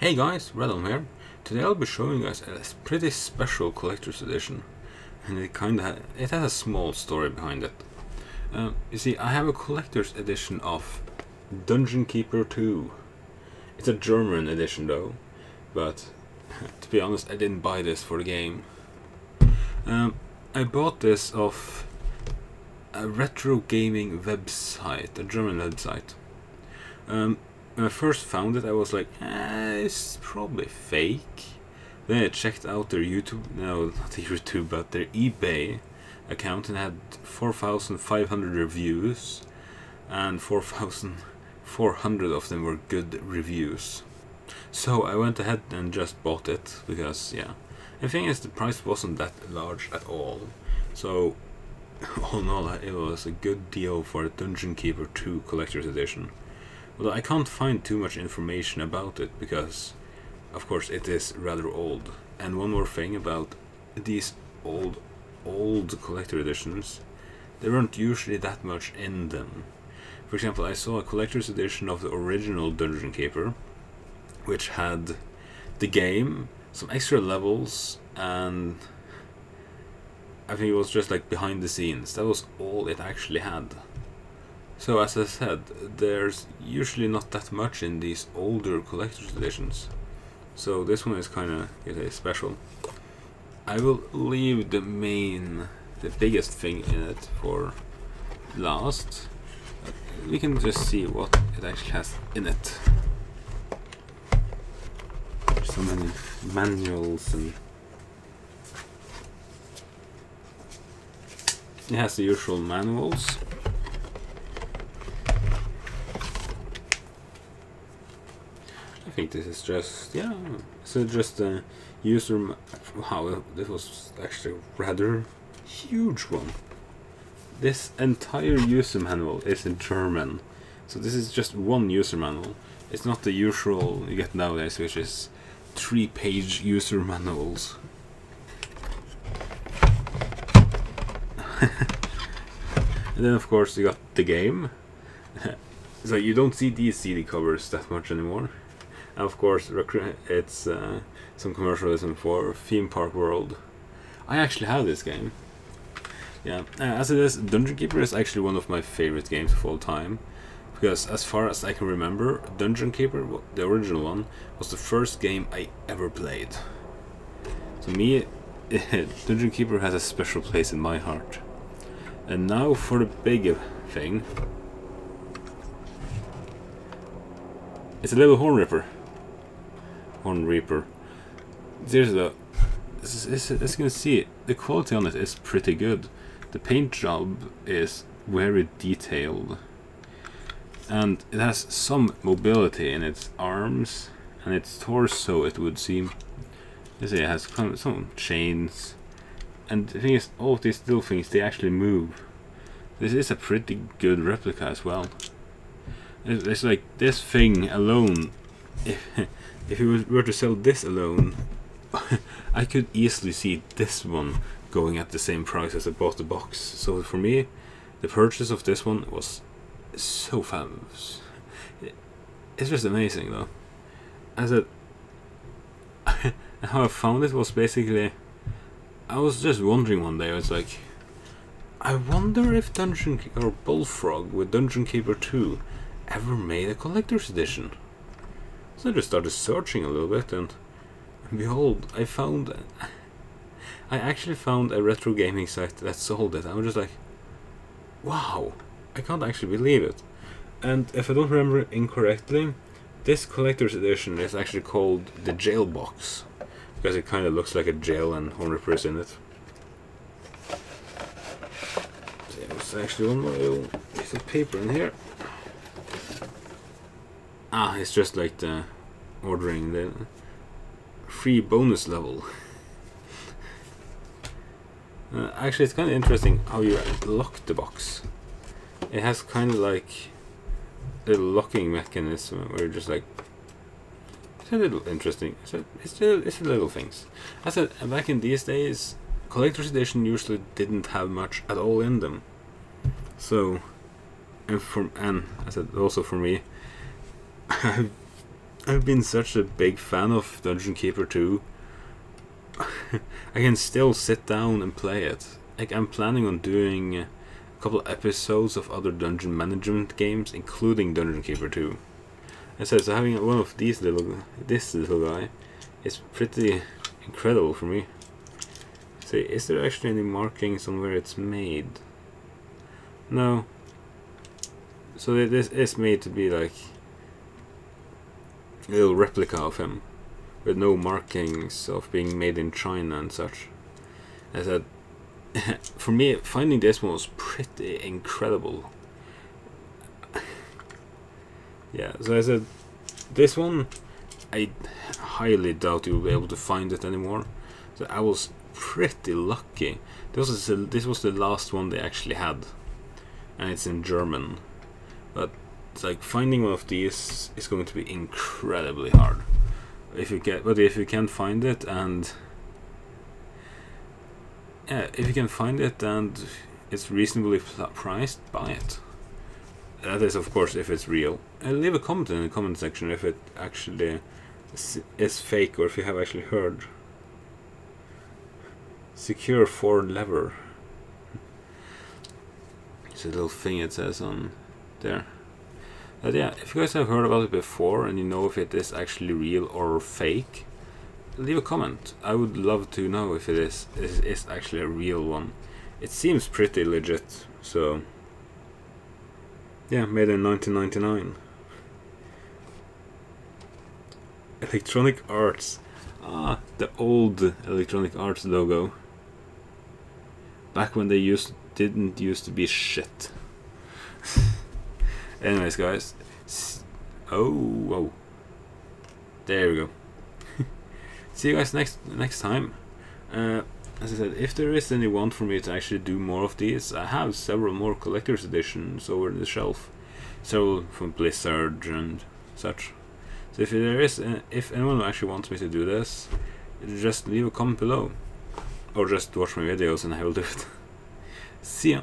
Hey guys, Redom here. Today I'll be showing you guys a pretty special collector's edition, and it has a small story behind it. You see, I have a collector's edition of Dungeon Keeper 2. It's a German edition though, but to be honest, I didn't buy this for the game. I bought this off a retro gaming website, a German website. When I first found it, I was like, it's probably fake. Then I checked out their not YouTube, but their eBay account, and had 4,500 reviews, and 4,400 of them were good reviews. So I went ahead and just bought it, because, yeah. The thing is, the price wasn't that large at all. So, all in all, it was a good deal for a Dungeon Keeper 2 Collector's Edition. Although I can't find too much information about it, because, of course, it is rather old. And one more thing about these old collector editions, there weren't usually that much in them. For example, I saw a collector's edition of the original Dungeon Keeper, which had the game, some extra levels, and I think it was just like behind the scenes. That was all it actually had. So as I said, there's usually not that much in these older collector's editions. So this one is kind of special. I will leave the biggest thing in it for last. We can just see what it actually has in it. There's so many manuals, and it has the usual manuals. I think this is just, so just a user. Wow, this was actually a rather huge one. This entire user manual is in German, so this is just one user manual. It's not the usual you get nowadays, which is 3-page user manuals. And then of course you got the game. So you don't see these CD covers that much anymore. And of course it's some commercialism for Theme Park World. I actually have this game. Yeah, as it is, Dungeon Keeper is actually one of my favorite games of all time, because as far as I can remember, Dungeon Keeper, the original one, was the first game I ever played. So me, Dungeon Keeper has a special place in my heart. And now for the big thing. It's a little Horn Reaper. Seriously, as you can see, the quality on it is pretty good. The paint job is very detailed, and it has some mobility in its arms and its torso, it would seem. You see, it has some chains, and the thing is, all of these little things, they actually move. This is a pretty good replica as well. It's like this thing alone. If you were to sell this alone, I could easily see this one going at the same price as I bought the box. So for me, the purchase of this one was so fabulous. It's just amazing though. How I found it was basically, I was just wondering one day, I was like, I wonder if Bullfrog with Dungeon Keeper 2 ever made a collector's edition. So I just started searching a little bit, and behold, I actually found a retro gaming site that sold it. I was just like, wow, I can't actually believe it. And if I don't remember incorrectly, this collector's edition is actually called the Jail Box, because it kind of looks like a jail and Horn Reaper is in it. There's actually one more little piece of paper in here. It's just like the ordering the free bonus level. Actually, it's kind of interesting how you lock the box. It has kind of like a locking mechanism where you're just like, it's a little interesting. It's the little things. I said, back in these days, collector's edition usually didn't have much at all in them. So, and I said also for me, I've I've been such a big fan of Dungeon Keeper 2. I can still sit down and play it. Like, I'm planning on doing a couple episodes of other dungeon management games, including Dungeon Keeper 2. As I said, so having one of this little guy is pretty incredible for me. So, is there actually any markings on where it's made? No. So this is made to be like a little replica of him, with no markings of being made in China and such. As I said, for me, finding this one was pretty incredible. Yeah, so I said, this one, I highly doubt you'll be able to find it anymore. So I was pretty lucky. This was the last one they actually had, and it's in German. But it's like finding one of these is going to be incredibly hard. If you can find it, and yeah, if you can find it and it's reasonably priced, buy it. That is, of course, if it's real. And leave a comment in the comment section if it actually is fake, or if you have actually heard. Secure forward lever. It's a little thing it says on there. But yeah, if you guys have heard about it before and you know if it is actually real or fake, leave a comment. I would love to know if it is actually a real one. It seems pretty legit, so yeah, made in 1999. Electronic Arts. Ah, the old Electronic Arts logo. Back when they didn't used to be shit. Anyways, guys. Oh, there we go. See you guys next time. As I said, if there is any want for me to actually do more of these, I have several more collector's editions over the shelf, several from Blizzard and such. So if anyone actually wants me to do this, just leave a comment below, or just watch my videos and I will do it. See ya.